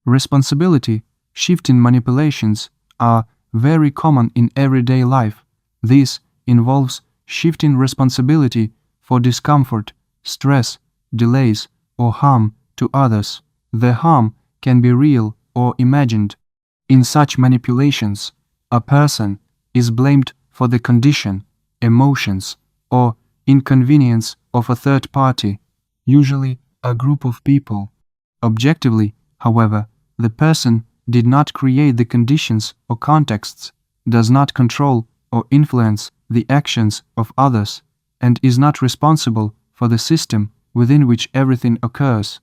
Responsibility shifting manipulations are very common in everyday life. This involves shifting responsibility for discomfort, stress, delays, or harm to others. The harm can be real or imagined. In such manipulations, a person is blamed for the condition, emotions, or inconvenience of a third party, usually a group of people. Objectively, however, the person did not create the conditions or contexts, does not control or influence the actions of others, and is not responsible for the system within which everything occurs.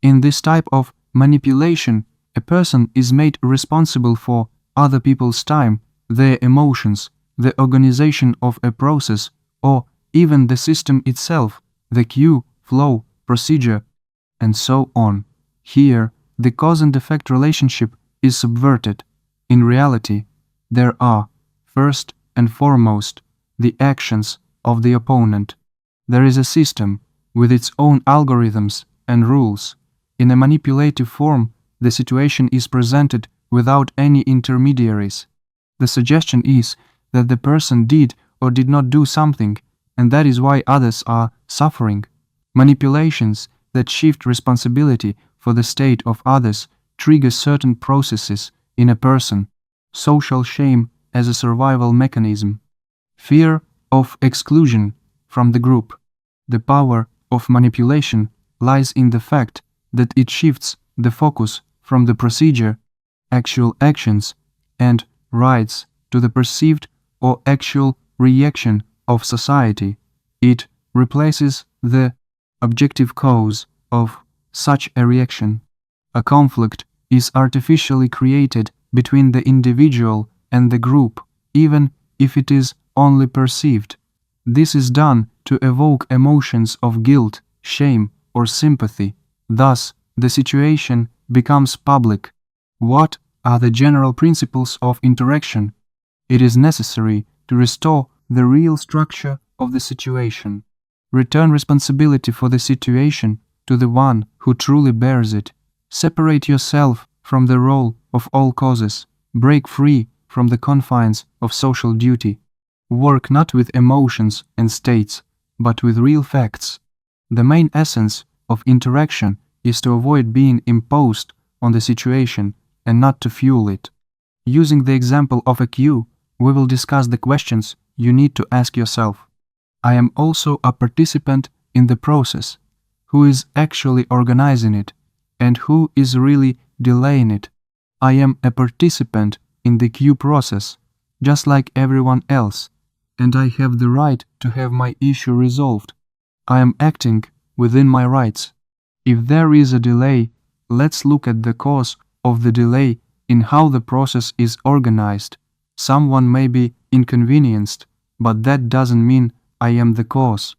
In this type of manipulation, a person is made responsible for other people's time, their emotions, the organization of a process, or even the system itself, the queue, flow, procedure, and so on. Here, the cause and effect relationship is subverted. In reality, there are, first and foremost, the actions of the opponent. There is a system with its own algorithms and rules. In a manipulative form, the situation is presented without any intermediaries. The suggestion is that the person did or did not do something, and that is why others are suffering. Manipulations that shift responsibility for the state of others trigger certain processes in a person. Social shame as a survival mechanism. Fear of exclusion from the group. The power of manipulation lies in the fact that it shifts the focus from the procedure, actual actions, and rights to the perceived or actual reaction of society. It replaces the objective cause of such a reaction. A conflict is artificially created between the individual and the group, even if it is only perceived. This is done to evoke emotions of guilt, shame, or sympathy. Thus, the situation becomes public. What are the general principles of interaction? It is necessary to restore the real structure of the situation. Return responsibility for the situation to the one who truly bears it. Separate yourself from the role of all causes. Break free from the confines of social duty. Work not with emotions and states, but with real facts. The main essence of interaction is to avoid being imposed on the situation and not to fuel it. Using the example of a queue, we will discuss the questions you need to ask yourself. I am also a participant in the process. Who is actually organizing it, and who is really delaying it? I am a participant in the queue process, just like everyone else, and I have the right to have my issue resolved. I am acting within my rights. If there is a delay, let's look at the cause of the delay in how the process is organized. Someone may be inconvenienced, but that doesn't mean I am the cause.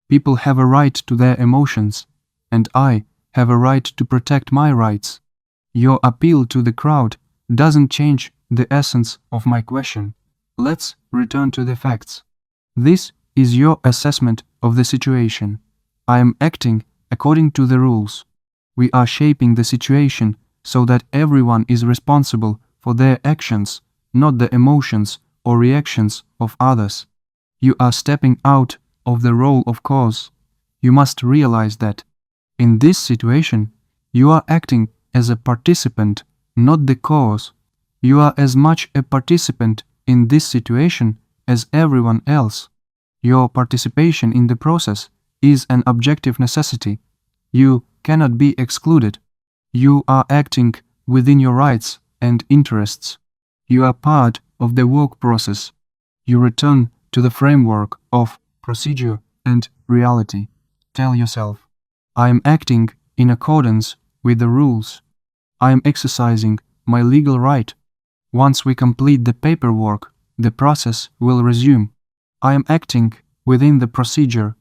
People have a right to their emotions, and I have a right to protect my rights. Your appeal to the crowd doesn't change the essence of my question. Let's return to the facts. This is your assessment of the situation. I am acting according to the rules. We are shaping the situation so that everyone is responsible for their actions, not the emotions or reactions of others. You are stepping out of the role of cause. You must realize that. In this situation, you are acting as a participant, not the cause. You are as much a participant in this situation as everyone else. Your participation in the process is an objective necessity. You cannot be excluded. You are acting within your rights and interests. You are part of the work process. You return to the framework of procedure and reality. Tell yourself, I am acting in accordance with the rules. I am exercising my legal right. Once we complete the paperwork, the process will resume. I am acting within the procedure.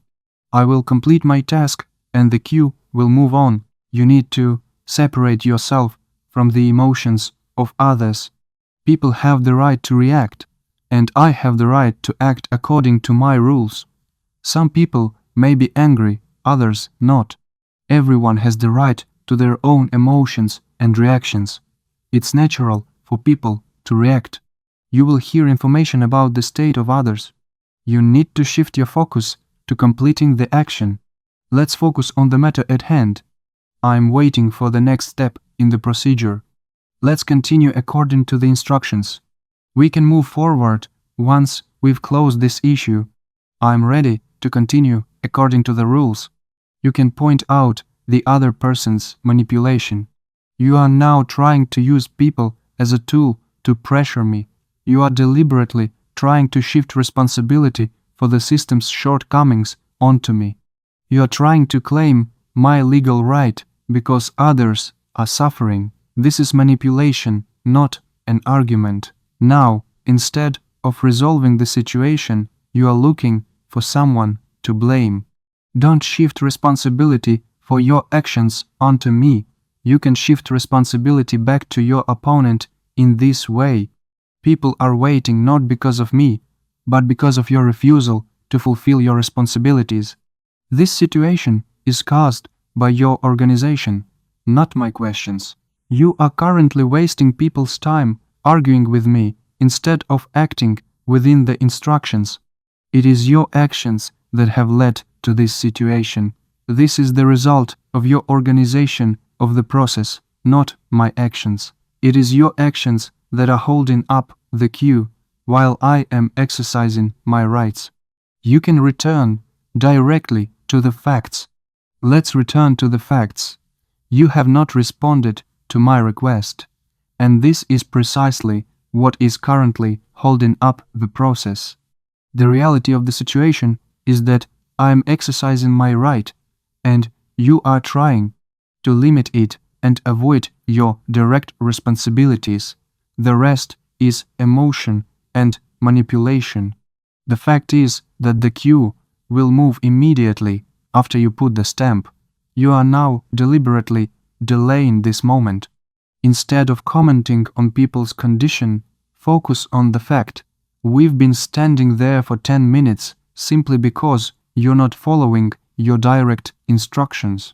I will complete my task and the queue will move on. You need to separate yourself from the emotions of others. People have the right to react, and I have the right to act according to my rules. Some people may be angry, others not. Everyone has the right to their own emotions and reactions. It's natural for people to react. You will hear information about the state of others. You need to shift your focus to completing the action. Let's focus on the matter at hand. I'm waiting for the next step in the procedure. Let's continue according to the instructions. We can move forward once we've closed this issue. I'm ready to continue according to the rules. You can point out the other person's manipulation. You are now trying to use people as a tool to pressure me. You are deliberately trying to shift responsibility for the system's shortcomings onto me. You are trying to claim my legal right because others are suffering. This is manipulation, not an argument. Now, instead of resolving the situation, you are looking for someone to blame. Don't shift responsibility for your actions onto me. You can shift responsibility back to your opponent in this way. People are waiting not because of me, but because of your refusal to fulfill your responsibilities. This situation is caused by your organization, not my questions. You are currently wasting people's time arguing with me instead of acting within the instructions. It is your actions that have led to this situation. This is the result of your organization of the process, not my actions. It is your actions that are holding up the queue while I am exercising my rights. You can return directly to the facts. Let's return to the facts. You have not responded to my request, and this is precisely what is currently holding up the process. The reality of the situation is that I am exercising my right, and you are trying to limit it and avoid your direct responsibilities. The rest is emotion and manipulation. The fact is that the queue will move immediately after you put the stamp. You are now deliberately delaying this moment. Instead of commenting on people's condition, focus on the fact. We've been standing there for 10 minutes simply because you're not following your direct instructions.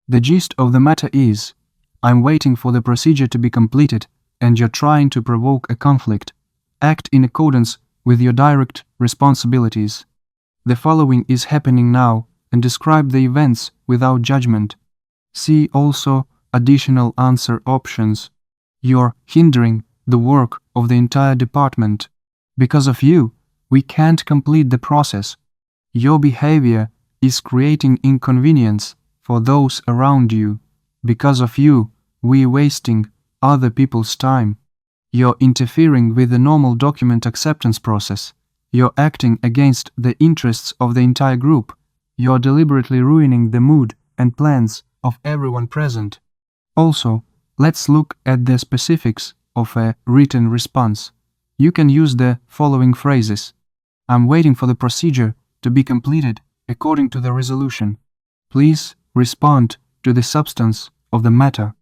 The gist of the matter is, I'm waiting for the procedure to be completed and you're trying to provoke a conflict. Act in accordance with your direct responsibilities. The following is happening now and describe the events without judgment. See also additional answer options. You're hindering the work of the entire department. Because of you, we can't complete the process. Your behavior is creating inconvenience for those around you. Because of you, we're wasting other people's time. You're interfering with the normal document acceptance process. You're acting against the interests of the entire group. You're deliberately ruining the mood and plans of everyone present. Also, let's look at the specifics of a written response. You can use the following phrases. I'm waiting for the procedure to be completed according to the resolution. Please respond to the substance of the matter.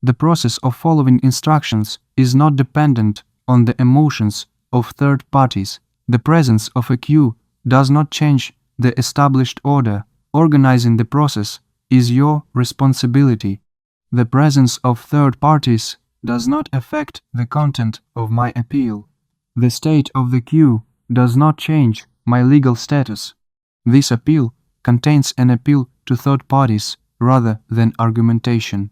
The process of following instructions is not dependent on the emotions of third parties. The presence of a queue does not change the established order. Organizing the process is your responsibility. The presence of third parties does not affect the content of my appeal. The state of the queue does not change my legal status. This appeal contains an appeal to third parties rather than argumentation.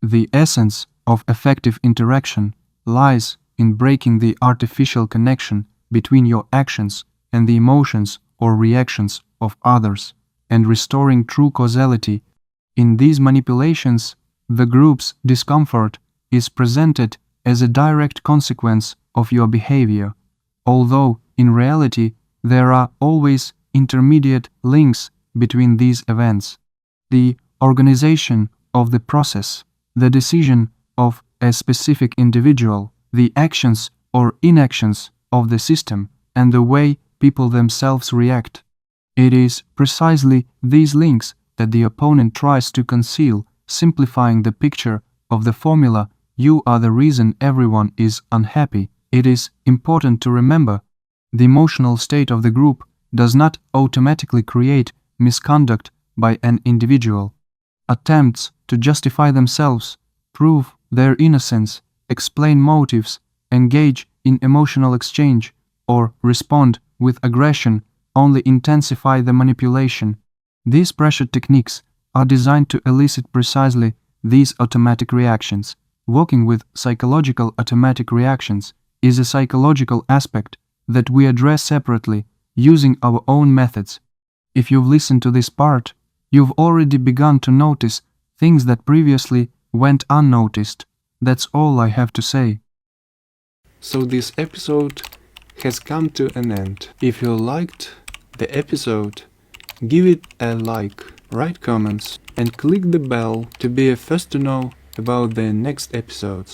The essence of effective interaction lies in breaking the artificial connection between your actions and the emotions or reactions of others, and restoring true causality. In these manipulations, the group's discomfort is presented as a direct consequence of your behavior, although in reality there are always intermediate links between these events. The organization of the process, the decision of a specific individual, the actions or inactions of the system, and the way people themselves react. It is precisely these links that the opponent tries to conceal, simplifying the picture of the formula, "You are the reason everyone is unhappy." It is important to remember, the emotional state of the group does not automatically create misconduct by an individual. Attempts to justify themselves prove their innocence, explain motives, engage in emotional exchange, or respond with aggression only intensify the manipulation. These pressure techniques are designed to elicit precisely these automatic reactions. Working with psychological automatic reactions is a psychological aspect that we address separately using our own methods. If you've listened to this part, you've already begun to notice things that previously went unnoticed. That's all I have to say. So this episode has come to an end. If you liked the episode, give it a like, write comments, and click the bell to be first to know about the next episodes.